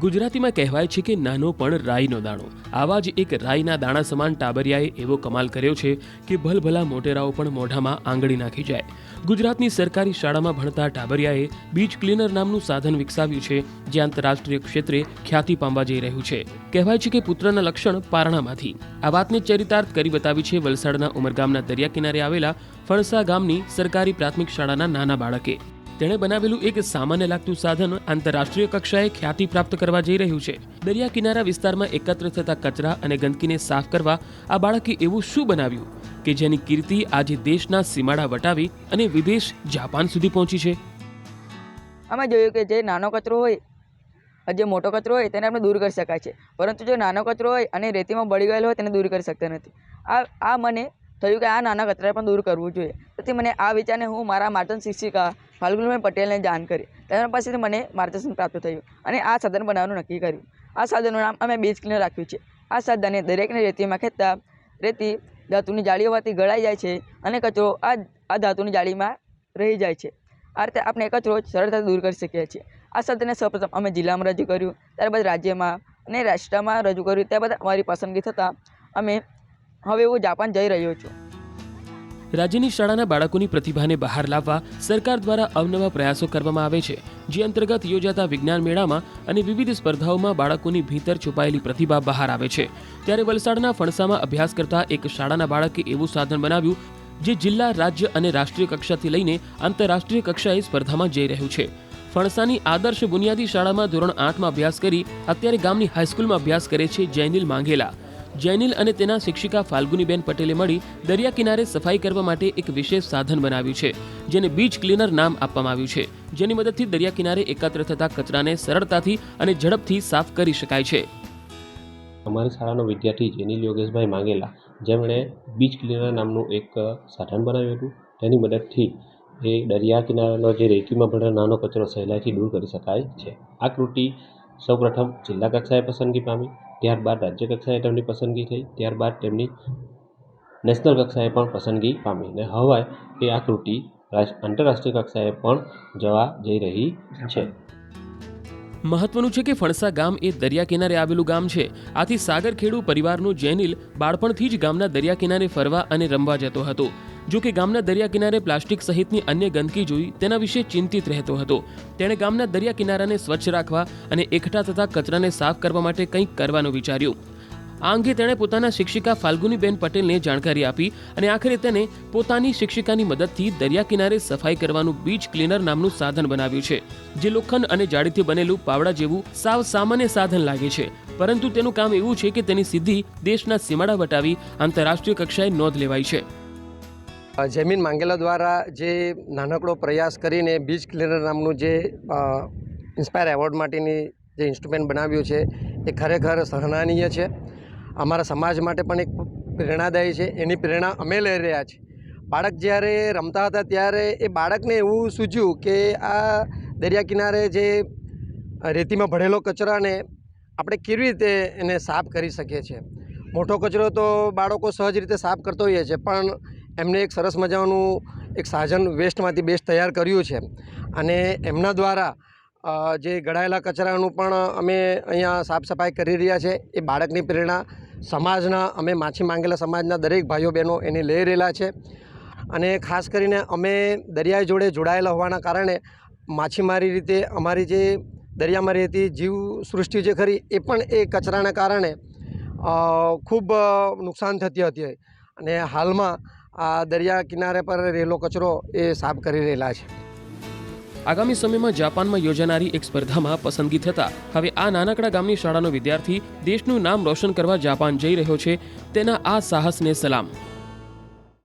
ગુજરાતીમાં કહેવાય છે કે નાનો પણ રાઈનો દાણો. આવા જ એક રાઈના દાણા સમાન ટાબરિયાએ એવો કમાલ કર્યો છે કે ભલભલા મોટેરાઓ પણ મોઢામાં આંગળી નાખી જાય. ગુજરાતની સરકારી શાળામાં ભણતા ટાબરિયાએ બીચ ક્લીનર નામનું સાધન વિકસાવ્યું છે, જે આંતરરાષ્ટ્રીય ક્ષેત્રે ખ્યાતિ પામવા જઈ રહ્યું છે. કહેવાય છે કે પુત્રના લક્ષણ પારણામાંથી. આ વાતને ચરિતાર્થ કરી બતાવી છે વલસાડના ઉમરગામના દરિયા કિનારે આવેલા ફણસા ગામની સરકારી પ્રાથમિક શાળાના નાના બાળકે. તેણે બનાવેલું એક સામાન્ય લાગતું સાધન આંતરરાષ્ટ્રીય કક્ષાએ ખ્યાતિ પ્રાપ્ત કરવા જઈ રહ્યું છે. દરિયા કિનારા વિસ્તારમાં એકત્ર થતા કચરા અને ગંદકીને સાફ કરવા આ બાળકે એવું શું બનાવ્યું કે જેની કીર્તિ આજે દેશના સીમાડા વટાવી અને વિદેશ જાપાન સુધી પહોંચી છે. અમે જોયું કે જે નાનો કચરો હોય, જે મોટો કચરો હોય તેને આપણે દૂર કરી શકાય છે, પરંતુ જો નાનો કચરો હોય અને રેતીમાં બળી ગયેલો હોય તેને દૂર કરી શકતા નથી. આ મને થયું કે આ નાના કચરા પણ દૂર કરવું જોઈએ. તેથી મને આ વિચારને હું મારા માર્ગદર્શન શિક્ષિકા ફાલ્ગુનીબેન પટેલને જાણ કરી. તેના પાસેથી મને માર્ગદર્શન પ્રાપ્ત થયું અને આ સાધન બનાવવાનું નક્કી કર્યું. આ સાધનનું નામ અમે બીચ ક્લીનર રાખ્યું છે. આ સાધને દરેકને રેતીમાં ખેંચતા રેતી ધાતુની જાળી હોવાથી ગળાઈ જાય છે અને કચરો આ ધાતુની જાળીમાં રહી જાય છે. આ રીતે આપણે કચરો સરળતાથી દૂર કરી શકીએ છીએ. આ સાધનને સૌપ્રથમ અમે જિલ્લામાં રજૂ કર્યું, ત્યારબાદ રાજ્યમાં અને રાષ્ટ્રમાં રજૂ કર્યું. ત્યારબાદ અમારી પસંદગી થતાં અમે હવે હું જાપાન જઈ રહ્યો છું. રાજ્યની શાળાના બાળકોની પ્રતિભાને બહાર લાવવા સરકાર દ્વારા અવનવા પ્રયાસો કરવામાં આવે છે, જે અંતર્ગત યોજાતા વિજ્ઞાન મેળામાં અને વિવિધ સ્પર્ધાઓમાં બાળકોની ભીતર છુપાયેલી પ્રતિભા બહાર આવે છે. ત્યારે વલસાડના ફણસામાં અભ્યાસ કરતા એક શાળાના બાળકે એવું સાધન બનાવ્યું જે જિલ્લા, રાજ્ય અને રાષ્ટ્રીય કક્ષાથી લઈને આંતરરાષ્ટ્રીય કક્ષાએ સ્પર્ધામાં જઈ રહ્યું છે. ફણસાની આદર્શ બુનિયાદી શાળામાં ધોરણ 8માં અભ્યાસ કરી અત્યારે ગામની હાઈસ્કૂલમાં અભ્યાસ કરે છે જૈનિલ માંગેલા. જૈનિલ અને તેના શિક્ષિકા ફાલ્ગુનીબેન પટેલે મળી દરિયા કિનારે સફાઈ કરવા માટે એક વિશેષ સાધન બનાવ્યું છે, જેને બીચ ક્લીનર નામ આપવામાં આવ્યું છે, જેની મદદથી દરિયા કિનારે એકત્ર થતા કચરાને સરળતાથી અને ઝડપથી સાફ કરી શકાય છે. અમારી શાળાનો વિદ્યાર્થી જૈનિલ યોગેશભાઈ માંગેલા, જેમણે બીચ ક્લીનર નામનું એક સાધન બનાવ્યું હતું. તેની મદદથી એ દરિયા કિનારાનો જે રેતીમાં ભરેલો નાનો કચરો સહેલાઈથી દૂર કરી શકાય છે. આ કૃતિ સૌપ્રથમ જિલ્લા કક્ષાએ પસંદગી પામી, ત્યારબાદ રાજ્ય કક્ષાએ તેમની પસંદગી થઈ, ત્યારબાદ તેમની નેશનલ કક્ષાએ પણ પસંદગી પામી અને હવે એ આ કૃતિ આંતરરાષ્ટ્રીય કક્ષાએ પણ જવા જઈ રહી છે. મહત્વનું છે કે ફણસા ગામ એ દરિયા કિનારે આવેલું ગામ છે. આથી સાગરખેડુ પરિવારનો જૈનિલ બાળપણથી જ ગામના દરિયા કિનારે ફરવા અને રમવા જતો હતો. જો કે ગામના દરિયા કિનારે પ્લાસ્ટિક સહિતની અન્ય ગંદકી જોઈ તેના વિશે ચિંતિત રહેતો હતો. તેણે ગામના દરિયા કિનારાને સ્વચ્છ રાખવા અને એકઠા થતા કચરાને સાફ કરવા માટે કંઈક કરવાનું વિચાર્યું. આ અંગે તેણે પોતાના શિક્ષિકા ફાલ્ગુનીબેન પટેલને જાણકારી આપી અને આખરે તેને પોતાની શિક્ષિકાની મદદથી દરિયા કિનારે સફાઈ કરવાનું બીચ ક્લીનર નામનું સાધન બનાવ્યું છે, જે લોખંડ અને જાળીથી બનેલું પાવડા જેવું સાવ સામાન્ય સાધન લાગે છે, પરંતુ તેનું કામ એવું છે કે તેની સિદ્ધિ દેશના સીમાડા વટાવી આંતરરાષ્ટ્રીય કક્ષાએ નોંધ લેવાઈ છે. જમીન માંગેલા દ્વારા જે નાનકડો પ્રયાસ કરીને બીચ ક્લીનર નામનું જે ઇન્સ્પાયર એવોર્ડ માટેની જે ઇન્સ્ટ્રુમેન્ટ બનાવ્યું છે એ ખરેખર સરાહનીય છે. અમારા સમાજ માટે પણ એક પ્રેરણાદાયી છે. એની પ્રેરણા અમે લઈ રહ્યા છીએ. બાળક જ્યારે રમતા હતા ત્યારે એ બાળકને એવું સૂઝ્યું કે આ દરિયા કિનારે જે રેતીમાં ભરેલો કચરાને આપણે કેવી રીતે એને સાફ કરી શકીએ છીએ. મોટો કચરો તો બાળકો સહજ રીતે સાફ કરતો હોઈએ છે, પણ એમને એક સરસ મજાનું એક સાધન વેસ્ટમાંથી બેસ્ટ તૈયાર કર્યું છે અને એમના દ્વારા જે ગળાયેલા કચરાનું પણ અમે અહીંયા સાફ સફાઈ કરી રહ્યા છે. એ બાળકની પ્રેરણા સમાજના અમે માછી માંગેલા સમાજના દરેક ભાઈઓ બહેનો એને લઈ રહેલા છે અને ખાસ કરીને અમે દરિયા જોડે જોડાયેલા હોવાના કારણે માછીમારી રીતે અમારી જે દરિયામાં રહેતી જીવ સૃષ્ટિ જે ખરી એ પણ એ કચરાના કારણે ખૂબ નુકસાન થતી હતી અને હાલમાં આ દરિયા કિનારે પર રહેલો કચરો એ સાફ કરી રહેલા છે. આગામી સમયમાં જાપાનમાં યોજાનારી એક સ્પર્ધામાં પસંદગી થતા હવે આ નાનકડા ગામની શાળાનો વિદ્યાર્થી દેશનું નામ રોશન કરવા જાપાન જઈ રહ્યો છે. તેના આ સાહસને સલામ.